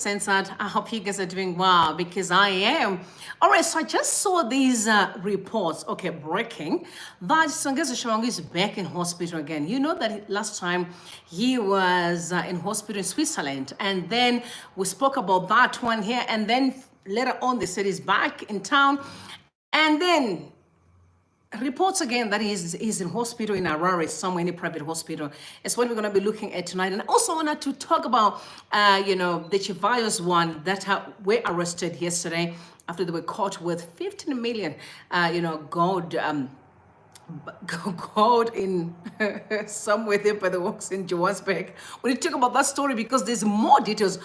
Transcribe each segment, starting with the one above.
Censored. I hope you guys are doing well because I am. All right, so I just saw these reports, okay, breaking, that SENGEZO Tshabangu is back in hospital again. You know that last time he was in hospital in Switzerland, and then we spoke about that one here, and then later on they said he's back in town, and then reports again that he's in hospital in Harare, somewhere in a private hospital. It's what we're going to be looking at tonight. And I also wanted to talk about, the Chivayos one that were arrested yesterday after they were caught with 15 million, gold. Gold in somewhere there by the works in Johannesburg. We need to talk about that story because there's more details.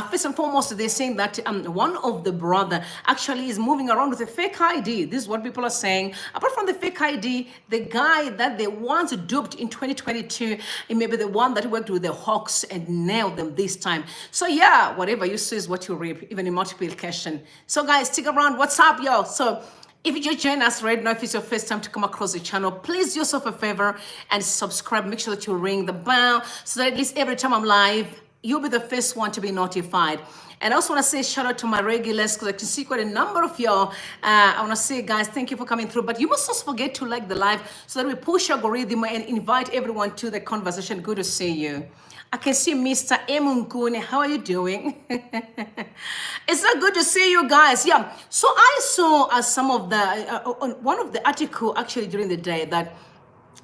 First and foremost, they're saying that one of the brother actually is moving around with a fake ID. This is what people are saying. Apart from the fake ID, the guy that they once duped in 2022, it may be the one that worked with the Hawks and nailed them this time. So yeah, whatever you see is what you reap, even in multiplication. So guys, stick around. What's up, y'all? So if you just join us right now, if it's your first time to come across the channel, please do yourself a favor and subscribe. Make sure that you ring the bell so that at least every time I'm live, you'll be the first one to be notified. And I also want to say shout out to my regulars because I can see quite a number of y'all. I want to say, guys, thank you for coming through. But you must not forget to like the live so that we push algorithm and invite everyone to the conversation. Good to see you. I can see Mr. Emunkune. How are you doing? It's so good to see you guys. Yeah. So I saw some of the one of the article actually during the day that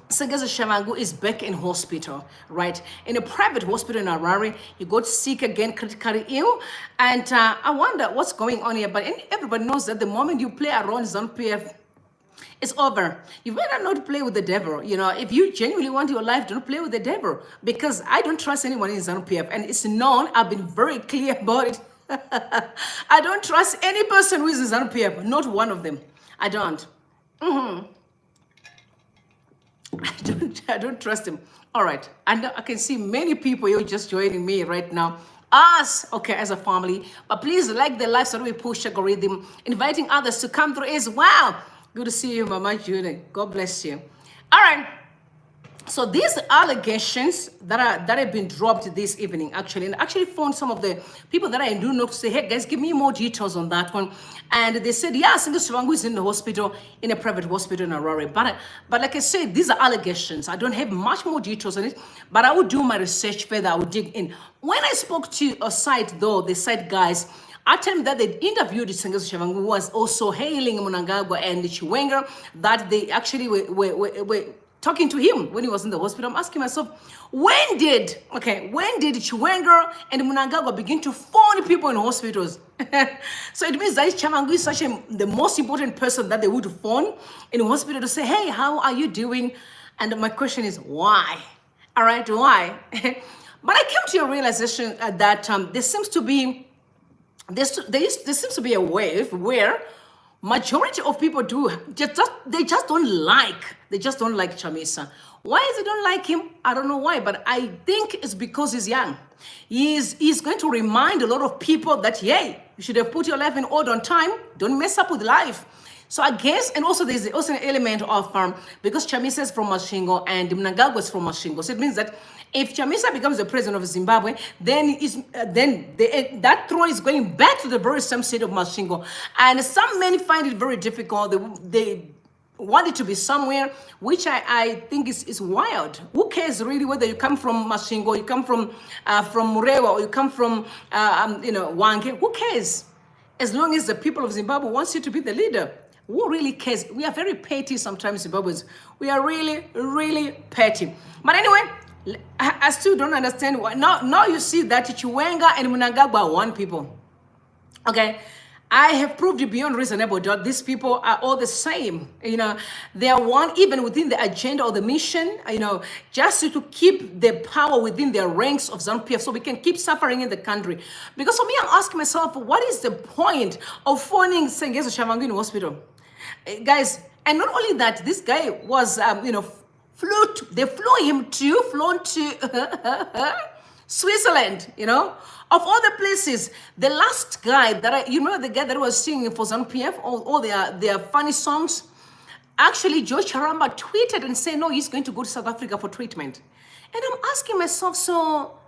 SENGEZO Tshabangu is back in hospital, right? In a private hospital in Harare. He got sick again, critically ill. And I wonder what's going on here. But everybody knows that the moment you play around ZANU-PF, it's over. You better not play with the devil. If you genuinely want your life, don't play with the devil. Because I don't trust anyone in ZANU-PF. And it's known, I've been very clear about it. I don't trust any person who is in ZANU-PF. Not one of them. I don't. I don't trust him. All right. And I can see many people, you're just joining me right now. Us, okay, as a family. But please like the live so that we push algorithm, inviting others to come through as well. Good to see you, Mama Julie. God bless you. All right. So these allegations that have been dropped this evening, actually, and I actually found some of the people that I do know to say, hey, guys, give me more details on that one. And they said, yeah, SENGEZO Tshabangu is in the hospital, in a private hospital in Harare. But like I said, these are allegations. I don't have much more details on it, but I will do my research further. I will dig in. When I spoke to a site, though, the site guys, I tell them that they interviewed SENGEZO Tshabangu, who was also hailing Mnangagwa and Chiwenga, that they actually were talking to him when he was in the hospital. I'm asking myself, when did Chiwenga and Mnangagwa begin to phone people in hospitals? So it means that Tshabangu is the most important person that they would phone in a hospital to say, hey, how are you doing? And my question is, why? All right, why? But I came to a realization that there seems to be a wave where majority of people they just don't like Chamisa. Why is they don't like him? I don't know why, but I think it's because he's young. He's going to remind a lot of people that, hey, you should have put your life in order on time. Don't mess up with life. So I guess, and also there's also an element of because Chamisa is from Mashingo and Mnangagwa is from Mashingo. So it means that if Chamisa becomes the president of Zimbabwe, then that throne is going back to the very same state of Mashingo. And some men find it very difficult. They want it to be somewhere, which I think is wild. Who cares really whether you come from Mashingo, you come from Murewa, or you come from Wange? Who cares? As long as the people of Zimbabwe wants you to be the leader. Who really cares? We are very petty sometimes, Zimbabweans. We are really, really petty. But anyway, I still don't understand why. Now you see that Chiwenga and Mnangagwa are one people. Okay? I have proved beyond reasonable doubt these people are all the same. They are one even within the agenda or the mission, just to keep the power within their ranks of ZANU-PF so we can keep suffering in the country. Because for me, I'm asking myself, what is the point of phoning SENGEZO Tshabangu in hospital? Guys, and not only that, this guy was, they flew him to Switzerland, of all the places. The last guy that the guy that was singing for ZANU-PF, all their funny songs, actually George Haramba tweeted and said, no, he's going to go to South Africa for treatment. And I'm asking myself, so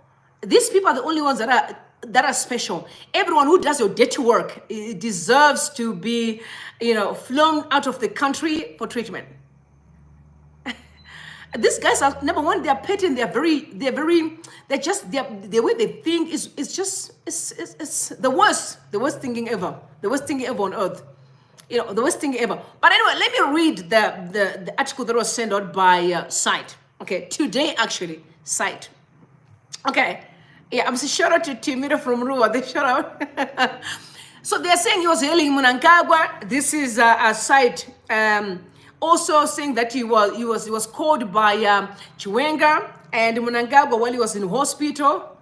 these people are the only ones that are that are special. Everyone who does your dirty work deserves to be, flown out of the country for treatment. These guys are, number one, they are petty, and the way they think is it's the worst thinking ever on earth. The worst thing ever. But anyway, let me read the article that was sent out by Site. Okay, today actually, Site. Okay, yeah, I'm saying shout out to Timira from Rua. They shout out. So they're saying he was hailing Mnangagwa. This is a Site. Also saying that he was called by Chiwenga and Mnangagwa while he was in hospital.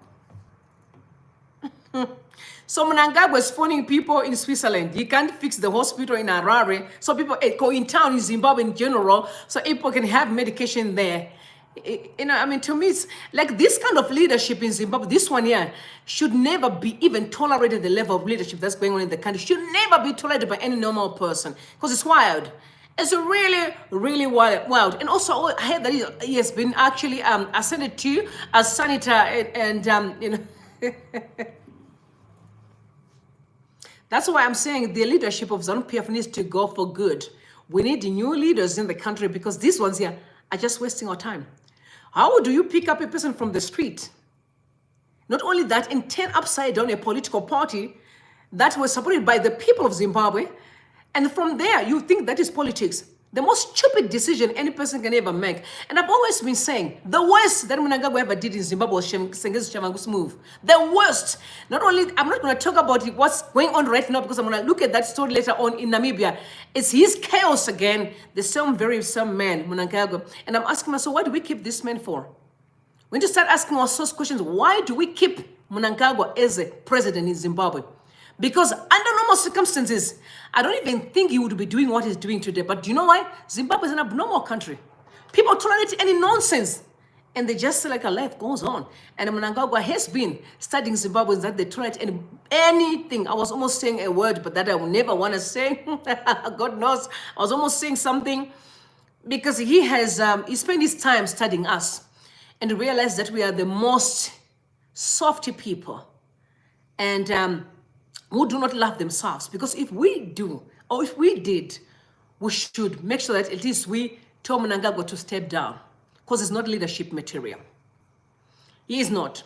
So Mnangagwa is phoning people in Switzerland. He can't fix the hospital in Harare. So people go in town in Zimbabwe in general, so people can have medication there. To me, it's like this kind of leadership in Zimbabwe, this one here, should never be even tolerated. The level of leadership that's going on in the country should never be tolerated by any normal person, because it's wild. It's really, really wild. And also, I heard that he has been actually ascended to as senator and That's why I'm saying the leadership of ZANU-PF needs to go for good. We need new leaders in the country, because these ones here are just wasting our time. How do you pick up a person from the street? Not only that, and turn upside down a political party that was supported by the people of Zimbabwe, and from there, you think that is politics. The most stupid decision any person can ever make. And I've always been saying, the worst that Mnangagwa ever did in Zimbabwe was SENGEZO Tshabangu's move. The worst. Not only, I'm not going to talk about what's going on right now, because I'm going to look at that story later on in Namibia. It's his chaos again. The very same man, Mnangagwa. And I'm asking myself, why do we keep this man for? We need to start asking ourselves questions. Why do we keep Mnangagwa as a president in Zimbabwe? Because under normal circumstances, I don't even think he would be doing what he's doing today. But do you know why? Zimbabwe is an abnormal country. People tolerate any nonsense, and they just say like a life goes on. And Mnangagwa has been studying Zimbabweans that they tolerate anything. I was almost saying a word, but that I would never want to say. God knows. I was almost saying something, because he spent his time studying us and realized that we are the most softy people. And who do not love themselves. Because if we do, or if we did, we should make sure that at least we tell Mnangagwa to step down, because it's not leadership material. He is not.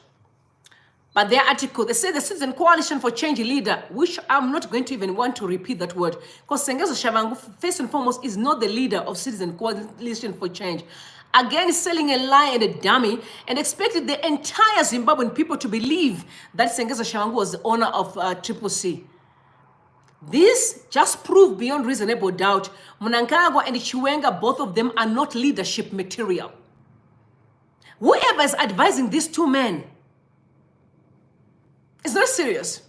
But their article, they say the Citizen Coalition for Change leader, which I'm not going to even want to repeat that word, because SENGEZO Tshabangu, first and foremost, is not the leader of Citizen Coalition for Change. Again, selling a lie and a dummy, and expected the entire Zimbabwean people to believe that SENGEZO Tshabangu was the owner of CCC. This just proved beyond reasonable doubt Mnangagwa and Chiwenga, both of them are not leadership material. Whoever is advising these two men is not serious.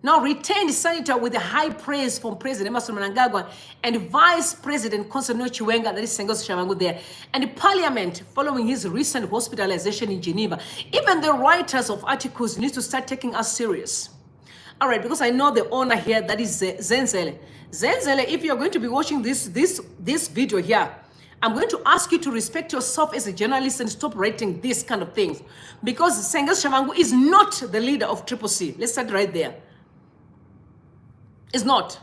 Now, retained senator with a high praise from President Emmerson Mnangagwa and Vice President Constantino Chiwenga, that is SENGEZO Tshabangu there, and Parliament following his recent hospitalization in Geneva. Even the writers of articles need to start taking us serious. All right, because I know the owner here, that is Zenzele. Zenzele, if you're going to be watching this video here, I'm going to ask you to respect yourself as a journalist and stop writing these kind of things. Because SENGEZO Tshabangu is not the leader of CCC. Let's start right there. It's not.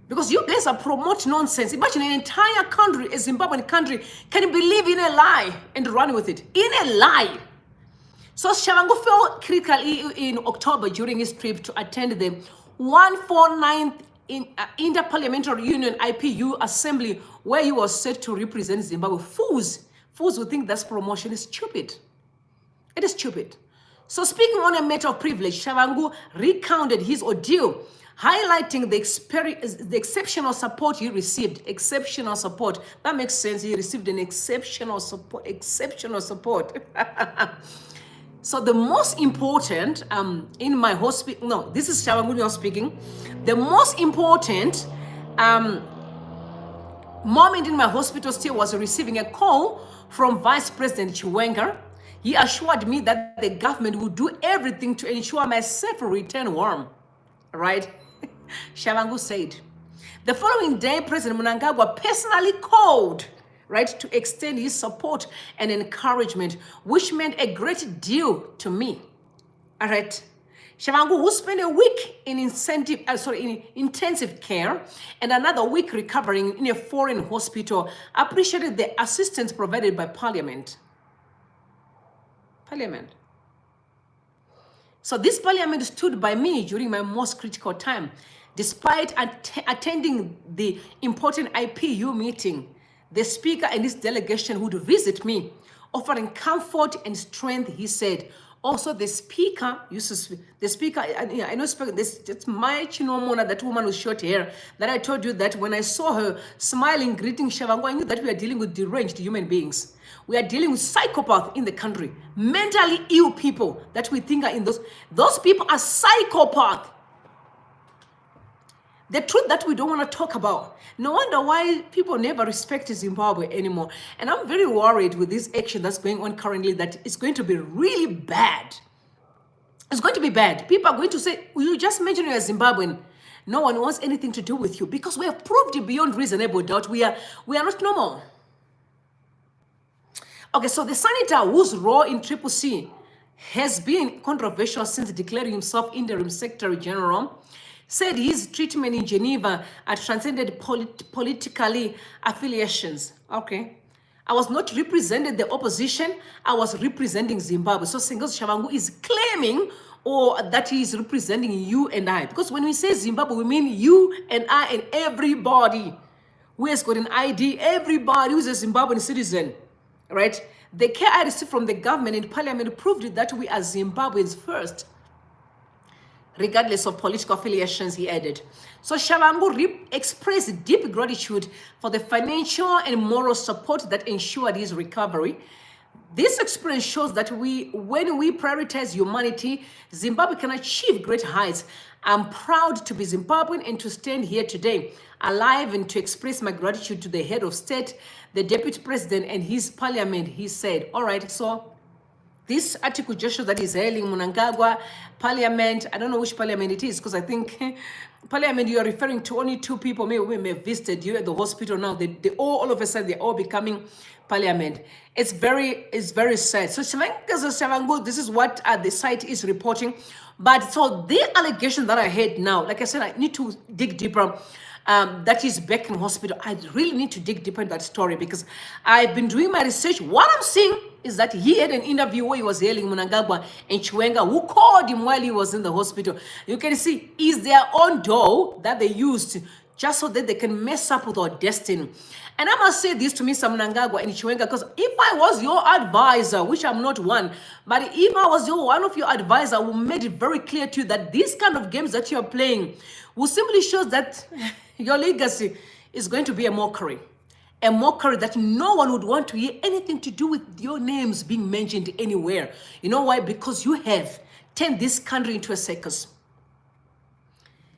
Because you guys are promoting nonsense. Imagine an entire country, a Zimbabwean country, can believe in a lie and run with it. In a lie. So Tshabangu fell critically in October during his trip to attend the 149th Inter-Parliamentary Union IPU Assembly, where he was set to represent Zimbabwe. Fools who think that's promotion is stupid. It is stupid. So speaking on a matter of privilege, Tshabangu recounted his ordeal, highlighting the exceptional support he received. Exceptional support. That makes sense. He received an exceptional support. Exceptional support. So the most important, in my hospital, no, this is Tshabangu speaking. The most important moment in my hospital stay was receiving a call from Vice President Chiwenga. He assured me that the government would do everything to ensure my safe return home. Right? Tshabangu said. The following day, President Mnangagwa personally called, right, to extend his support and encouragement, which meant a great deal to me. All right. Tshabangu, who spent a week in intensive care and another week recovering in a foreign hospital, appreciated the assistance provided by Parliament. So this Parliament stood by me during my most critical time. Despite attending the important IPU meeting, the Speaker and his delegation would visit me, offering comfort and strength, he said. Also, the Speaker used to, I know it's my Chinomona, that woman with short hair, that I told you that when I saw her smiling, greeting Tshabangu, I knew that we are dealing with deranged human beings. We are dealing with psychopaths in the country, mentally ill people that we think are in those people are psychopaths. The truth that we don't want to talk about. No wonder why people never respect Zimbabwe anymore. And I'm very worried with this action that's going on currently, that it's going to be really bad. It's going to be bad. People are going to say, you just mentioned you're a Zimbabwean. No one wants anything to do with you because we have proved it beyond reasonable doubt. We are not normal. Okay, so the senator whose role in Triple C has been controversial since declaring himself interim Secretary General, said his treatment in Geneva had transcended politically affiliations. Okay. I was not representing the opposition, I was representing Zimbabwe. So SENGEZO Tshabangu is claiming that he is representing you and I. Because when we say Zimbabwe, we mean you and I and everybody who has got an ID, everybody who is a Zimbabwean citizen, right? The care I received from the government and Parliament proved that we are Zimbabweans first, regardless of political affiliations, he added. So Tshabangu expressed deep gratitude for the financial and moral support that ensured his recovery. This experience shows that when we prioritize humanity, Zimbabwe can achieve great heights. I'm proud to be Zimbabwean and to stand here today, alive, and to express my gratitude to the head of state, the deputy president, and his parliament, he said. All right, so this article just shows that he's hailing Mnangagwa, Parliament. I don't know which Parliament it is, because I think Parliament, you are referring to only two people maybe we may have visited you at the hospital now. They all of a sudden, they're all becoming Parliament. It's very sad. So Tshabangu, this is what the site is reporting. But so the allegation that I heard now, like I said, I need to dig deeper. That is back in hospital. I really need to dig deeper in that story because I've been doing my research. What I'm seeing is that he had an interview where he was hailing Mnangagwa and Chiwenga, who called him while he was in the hospital. You can see is their own door that they used just so that they can mess up with our destiny. And I must say this to Mr. Mnangagwa and Chiwenga, because if I was your advisor, which I'm not one, but if I was one of your advisor, who made it very clear to you that these kind of games that you're playing will simply show that your legacy is going to be a mockery that no one would want to hear anything to do with your names being mentioned anywhere. You know why? Because you have turned this country into a circus.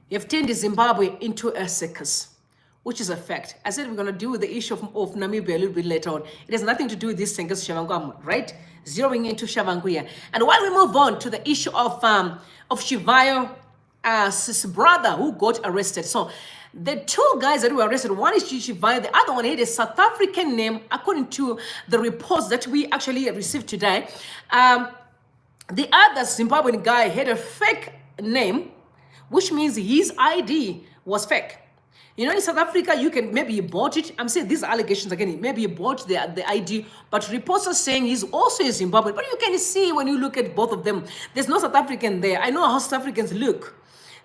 You have turned Zimbabwe into a circus, which is a fact. I said we're going to deal with the issue of Namibia a little bit later on. It has nothing to do with this SENGEZO Tshabangu, right? Zeroing into Tshabangu here. And while we move on to the issue of Shivayo, his brother who got arrested. So the two guys that were arrested, one is Shivayo, the other one had a South African name, according to the reports that we actually received today. The other Zimbabwean guy had a fake name, which means his ID was fake. You know, in South Africa, you can, maybe you bought it. I'm saying these allegations again, maybe you bought the ID, but reports are saying he's also a Zimbabwean. But you can see when you look at both of them, there's no South African there. I know how South Africans look.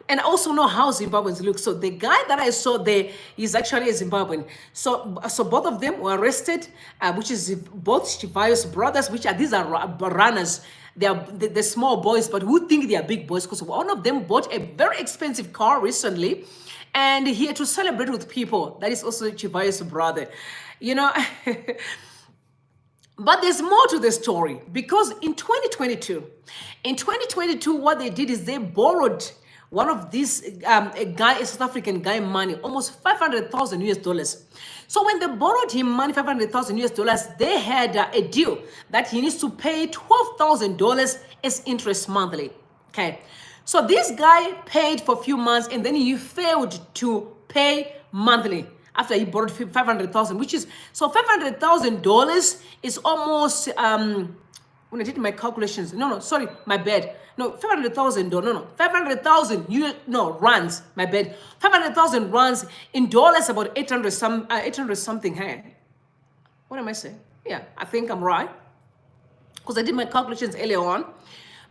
And I also know how Zimbabweans look. So the guy that I saw there is actually a Zimbabwean. So both of them were arrested, which is both Shivayo's brothers, these are runners. They are the small boys, but who think they are big boys? Because one of them bought a very expensive car recently, and he had to celebrate with people. That is also Shivayo's brother. You know, but there's more to the story, because in 2022, what they did is they borrowed one of these, a South African guy money, almost 500,000 US dollars. So when they borrowed him money, 500,000 US dollars, they had a deal that he needs to pay $12,000 as interest monthly. Okay. So this guy paid for a few months and then he failed to pay monthly after he borrowed 500,000, which is, so $500,000 is almost, when I did my calculations, no, sorry, my bad. No, 500,000, no, 500,000, rands, my bad. 500,000 rands in dollars, about 800 something, hey. What am I saying? Yeah, I think I'm right. Because I did my calculations earlier on.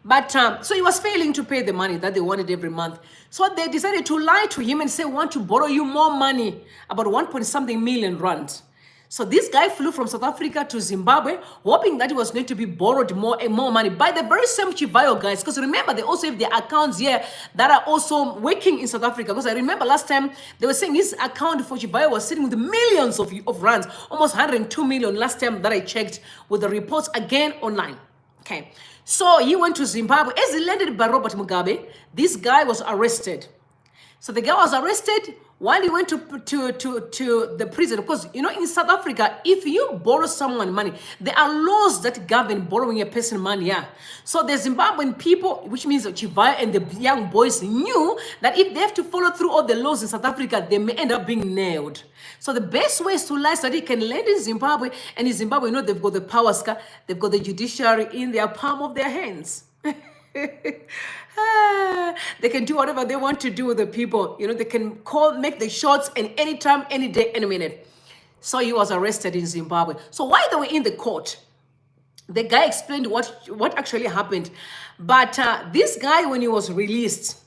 But, so he was failing to pay the money that they wanted every month. So they decided to lie to him and say, want to borrow you more money, about 1 point something million rand. So this guy flew from South Africa to Zimbabwe, hoping that he was going to be borrowed more and more money by the very same Chivayo guys. Because remember, they also have their accounts here that are also working in South Africa. Because I remember last time they were saying his account for Chivayo was sitting with millions of rands, almost 102 million last time that I checked with the reports again online. Okay, so he went to Zimbabwe. As he landed by Robert Mugabe, this guy was arrested. So the guy was arrested while he went to the prison. Because, in South Africa, if you borrow someone money, there are laws that govern borrowing a person money, yeah. So the Zimbabwean people, which means Chivayo and the young boys, knew that if they have to follow through all the laws in South Africa, they may end up being nailed. So the best way is to lie so that he can land in Zimbabwe, and in Zimbabwe, they've got the powers, they've got the judiciary in their palm of their hands. They can do whatever they want to do with the people. They can make the shots and anytime, any day, any minute. So he was arrested in Zimbabwe. So while they were in the court, the guy explained what actually happened. But this guy, when he was released,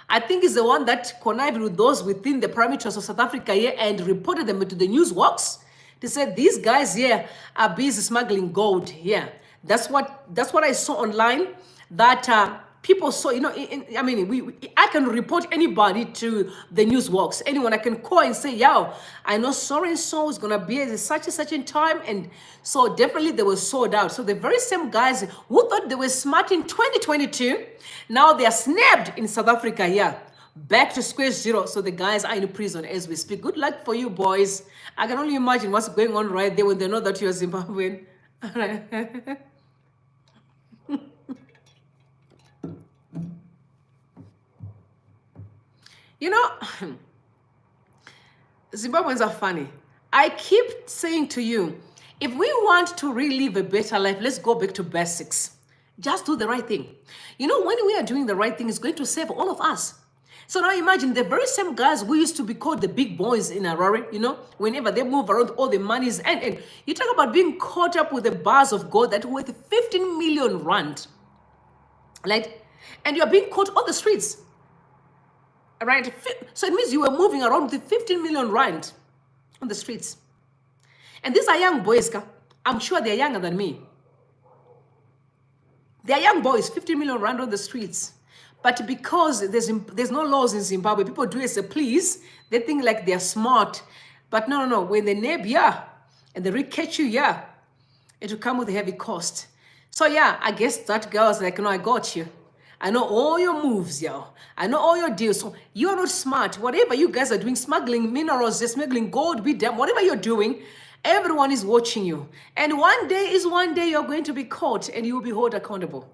I think is the one that connived with those within the parameters of South Africa here and reported them to the news works. They said these guys here are busy smuggling gold here. That's what I saw online. That people saw, I can report anybody to the news works. Anyone I can call and say, yo, I know so and so is gonna be at such and such in time, and so definitely they were sold out. So the very same guys who thought they were smart in 2022, now they are snapped in South Africa. Yeah, back to square zero. So the guys are in prison as we speak. Good luck for you boys. I can only imagine what's going on right there when they know that you're Zimbabwean. Zimbabweans are funny. I keep saying to you, if we want to really live a better life, let's go back to basics. Just do the right thing. When we are doing the right thing, it's going to save all of us. So now imagine the very same guys who used to be called the big boys in Harare, whenever they move around, all the monies. And you talk about being caught up with the bars of gold that worth 15 million rand. Right? And you're being caught on the streets. Right? So it means you were moving around with 15 million rand on the streets. And these are young boys. I'm sure they're younger than me. They're young boys, 15 million rand on the streets. But because there's no laws in Zimbabwe, people do as they please. They think like they're smart. But no. When they nab, yeah, and they re-catch you, yeah, it will come with a heavy cost. So yeah, I guess that girl was like, no, I got you. I know all your moves, yo. I know all your deals. So you're not smart. Whatever you guys are doing, smuggling minerals, smuggling gold, be damn, whatever you're doing, everyone is watching you. And one day you're going to be caught and you will be held accountable.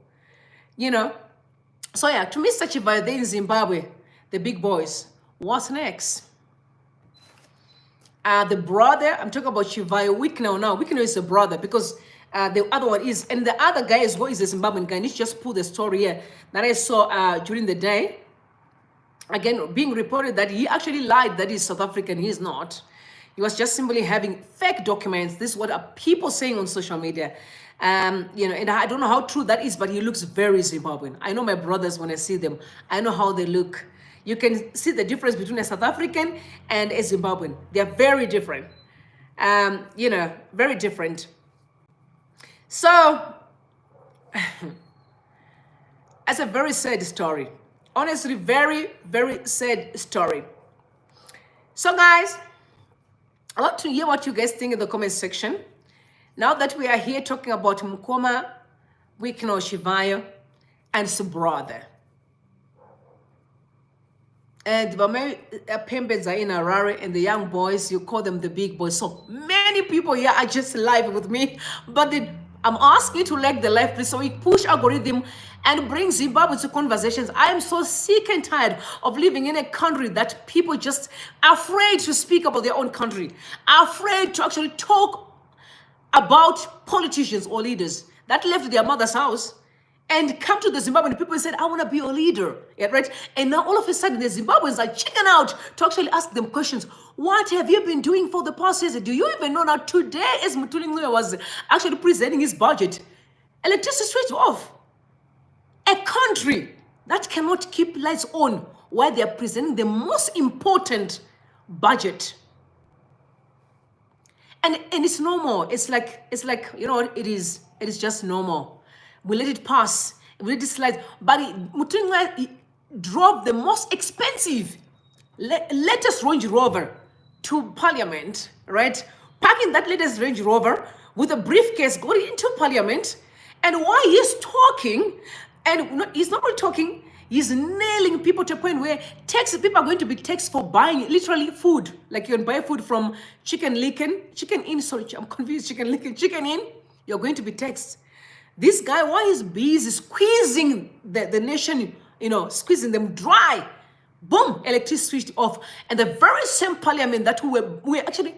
So yeah, to Mr. Chivayo in Zimbabwe, the big boys, what's next? The brother, I'm talking about Chivayo Wikno now. Wikno is a brother because the other one is, and the other guy is a Zimbabwean guy. And he just put the story here that I saw during the day. Again, being reported that he actually lied that he's South African. He's not. He was just simply having fake documents. This is what are people saying on social media. And I don't know how true that is, but he looks very Zimbabwean. I know my brothers, when I see them, I know how they look. You can see the difference between a South African and a Zimbabwean. They're very different. Very different. So, it's a very sad story. Honestly, very, very sad story. So, guys, I want to hear what you guys think in the comment section. Now that we are here talking about Mukoma, Wikno, Chivayo, and his brother. And the Pembeds are in Harare, and the young boys, you call them the big boys. So many people here are just live with me, but I'm asking you to like the live, please, so we push algorithm and bring Zimbabwe to conversations. I am so sick and tired of living in a country that people just afraid to speak about their own country, afraid to actually talk about politicians or leaders. that left their mother's house and come to the Zimbabwean people and said, I want to be your leader. Yeah, right? And now all of a sudden the Zimbabweans are chicken out to actually ask them questions. What have you been doing for the past years? Do you even know now today as Mutulingwe was actually presenting his budget, electricity switched off. A country that cannot keep lights on while they are presenting the most important budget. And it's normal. It's like, you know, it is just normal. We let it pass. We let it slide. But Mutulingwe drove the most expensive latest Range Rover to Parliament, right? Parking that latest Range Rover with a briefcase going into Parliament. And while he's talking, and he's not really talking, he's nailing people to a point where people are going to be taxed for buying literally food. Like you can buy food from Chicken Inn, sorry, I'm confused, Chicken Inn, you're going to be taxed. This guy, while he's busy squeezing the nation, you know, squeezing them dry, boom, electricity switched off. And the very same parliament that we were actually,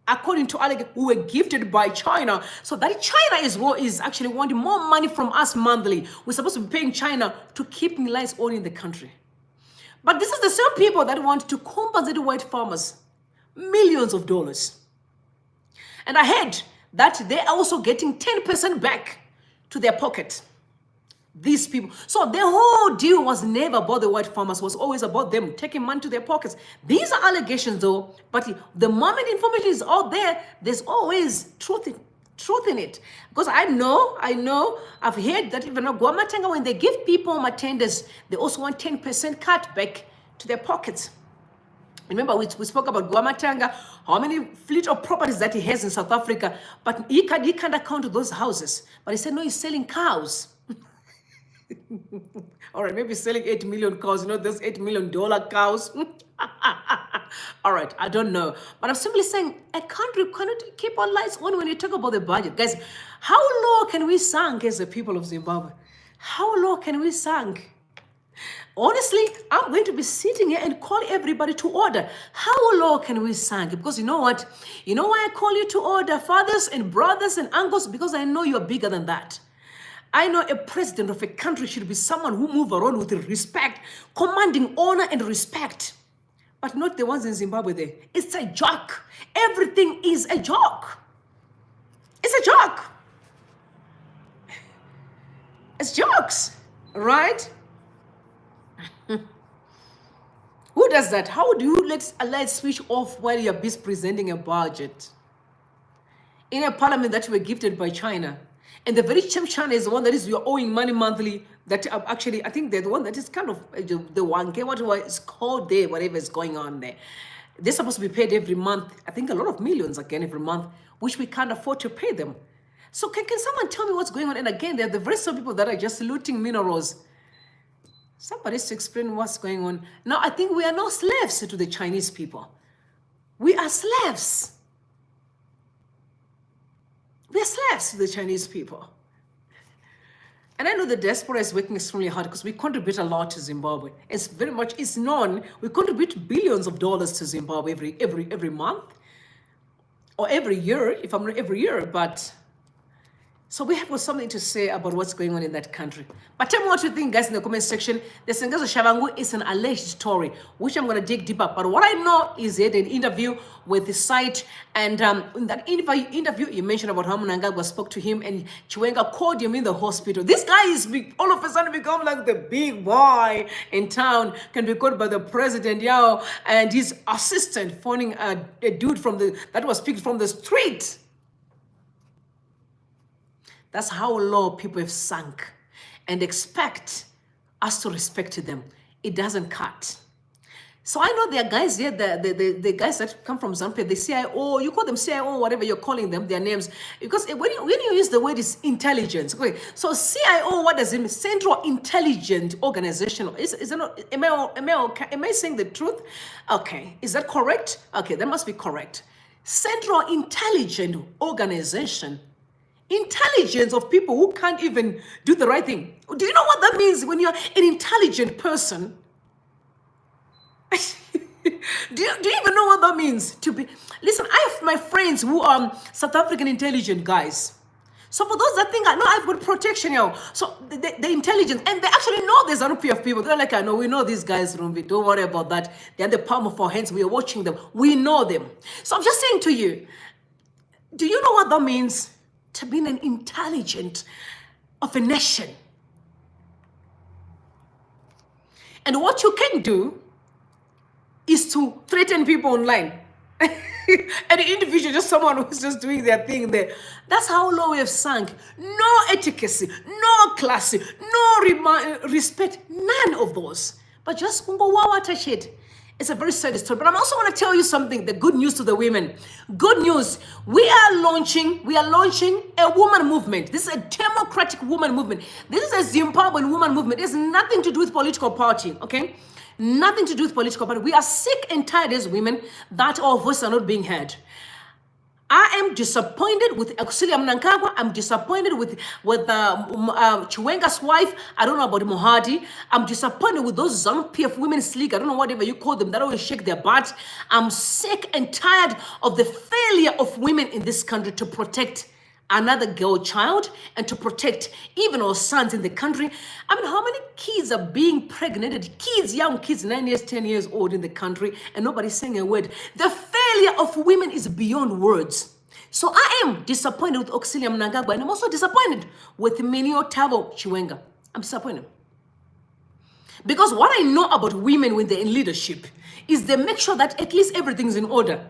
according to Alec, we were gifted by China. So that China is actually wanting more money from us monthly. We're supposed to be paying China to keep lights on in the country. But this is the same people that want to compensate white farmers millions of dollars. And I heard that they're also getting 10% back to their pocket. These people. So the whole deal was never about the white farmers, was always about them taking money to their pockets. These are allegations though, but the moment information is out there, there's always truth in it. Because I know, I've heard that even Guamatanga, when they give people attendance, they also want 10% cut back to their pockets. Remember, we spoke about Guamatanga, how many fleet of properties that he has in South Africa, but he can't account those houses. But he said, no, he's selling cows. All right, maybe selling 8 million cows, you know, those $8 million cows. All right, I don't know. But I'm simply saying a country cannot keep on lights on when you talk about the budget. Guys, how low can we sink as the people of Zimbabwe? How low can we sink? Honestly, I'm going to be sitting here and call everybody to order. How low can we sink? Because you know what? You know why I call you to order, fathers and brothers and uncles? Because I know you're bigger than that. I know a president of a country should be someone who moves around with respect, commanding honor and respect. But not the ones in Zimbabwe there. It's a joke. Everything is a joke. It's a joke. It's jokes, right? Who does that? How do you let a light switch off while you're busy presenting a budget? In a parliament that you were gifted by China. And the very same China is the one that is you're owing money monthly. That actually, I think they're the one that is kind of the one, whatever it's called there, whatever is going on there. They're supposed to be paid every month. I think a lot of millions again every month, which we can't afford to pay them. So can someone tell me what's going on? And again, they're the very same people that are just looting minerals. Somebody to explain what's going on. Now, I think we are now slaves to the Chinese people. We are slaves. We are slaves to the Chinese people. And I know the diaspora is working extremely hard because we contribute a lot to Zimbabwe. It's known, we contribute billions of dollars to Zimbabwe every month. Or every year, if I'm not every year, but... So we have got something to say about what's going on in that country. But tell me what you think, guys, in the comment section. The SENGEZO Tshabangu is an alleged story, which I'm going to dig deeper. But what I know is he had an interview with the site. And in that interview, you mentioned about how Mnangagwa spoke to him and Chiwenga called him in the hospital. This guy is all of a sudden become like the big boy in town, can be called by the president, Yao, and his assistant phoning a dude that was picked from the street. That's how low people have sunk and expect us to respect them. It doesn't cut. So I know there are guys here, the guys that come from Zambia, the CIO, you call them CIO, whatever you're calling them, their names. Because when you use the word is intelligence. Okay, so CIO, what does it mean? Central Intelligent Organization. Am I saying the truth? Okay, is that correct? Okay, that must be correct. Central Intelligent Organization. Intelligence of people who can't even do the right thing. Do you know what that means when you're an intelligent person? Do you even know what that means to be? Listen, I have my friends who are South African intelligent guys. So for those that think, I know I've got protection, yo. So the intelligence, and they actually know there's an of people. They're like, I know, we know these guys, Rumbi. Don't worry about that. They're in the palm of our hands. We are watching them. We know them. So I'm just saying to you, do you know what that means? To be an intelligent of a nation. And what you can do is to threaten people online. An individual, just someone who's just doing their thing there. That's how low we have sunk. No etiquette, no class, no respect, none of those. But just touch it. It's a very sad story. But I'm also going to tell you something, the good news to the women. Good news. We are launching a woman movement. This is a democratic woman movement. This is a Zimbabwean woman movement. It has nothing to do with political party, okay? Nothing to do with political party. We are sick and tired as women that our voices are not being heard. I am disappointed with Auxilia Mnangagwa. I'm disappointed with Chiwenga's wife. I don't know about Mohadi. I'm disappointed with those ZANU-PF women's league. I don't know whatever you call them. That always shake their butt. I'm sick and tired of the failure of women in this country to protect another girl child and to protect even our sons in the country. I mean, how many kids are being pregnant? Kids, young kids, 9 years, 10 years old in the country, and nobody's saying a word. The failure of women is beyond words. So I am disappointed with Auxilia Mnangagwa, and I'm also disappointed with Minio Tabo Chiwenga. I'm disappointed. Because what I know about women when they're in leadership is they make sure that at least everything's in order.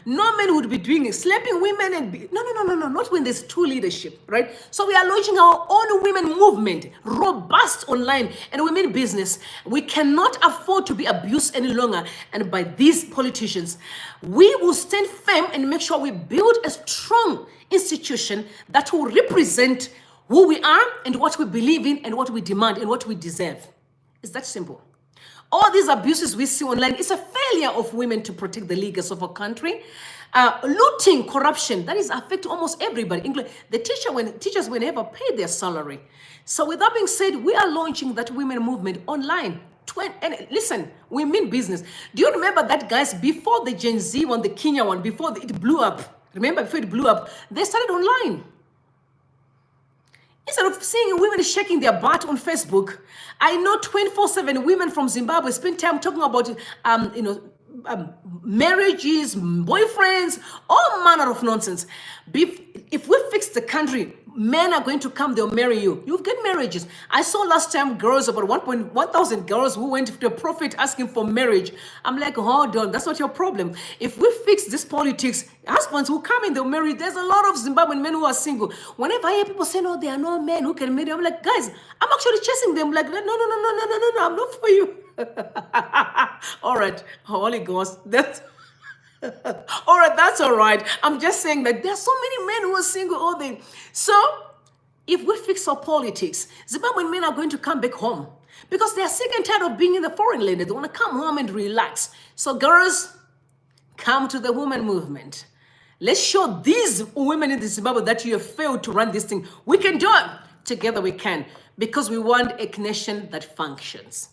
No men would be doing it, slapping women and no, not when there's true leadership, right? So we are launching our own women movement, robust online and women business. We cannot afford to be abused any longer and by these politicians. We will stand firm and make sure we build a strong institution that will represent who we are and what we believe in and what we demand and what we deserve. It's that simple. All these abuses we see online is a failure of women to protect the leaders of our country. Looting, corruption, that is affect almost everybody, including the teachers will never pay their salary. So with that being said, we are launching that women movement online. And listen, we mean business. Do you remember that, guys, before the Gen Z one, the Kenya one, before it blew up, remember before it blew up, they started online. Instead of seeing women shaking their butt on Facebook, I know 24/7 women from Zimbabwe spend time talking about, marriages, boyfriends, all manner of nonsense. If we fix the country, men are going to come, they'll marry you. You'll get marriages. I saw last time girls, about 1,000 girls who went to a prophet asking for marriage. I'm like, hold on, that's not your problem. If we fix this politics, husbands will come in, they'll marry. There's a lot of Zimbabwean men who are single. Whenever I hear people say, no, there are no men who can marry, I'm like, guys, I'm actually chasing them. Like, no, I'm not for you. All right, Holy Ghost, that's... all right, that's all right. I'm just saying that there's so many men who are single all day. So if we fix our politics, Zimbabwean men are going to come back home because they are sick and tired of being in the foreign land. They want to come home and relax. So girls, come to the women movement. Let's show these women in Zimbabwe that you have failed to run this thing. We can do it. Together we can, because we want a nation that functions.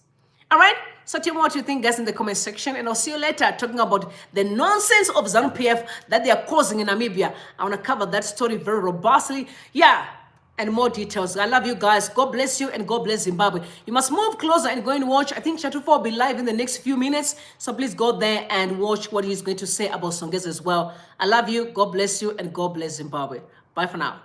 All right? So tell me what you think, guys, in the comment section, and I'll see you later talking about the nonsense of ZANU-PF that they are causing in Namibia. I want to cover that story very robustly. Yeah, and more details. I love you guys. God bless you and God bless Zimbabwe. You must move closer and go and watch. I think Shatufa will be live in the next few minutes. So please go there and watch what he's going to say about SENGEZO as well. I love you. God bless you and God bless Zimbabwe. Bye for now.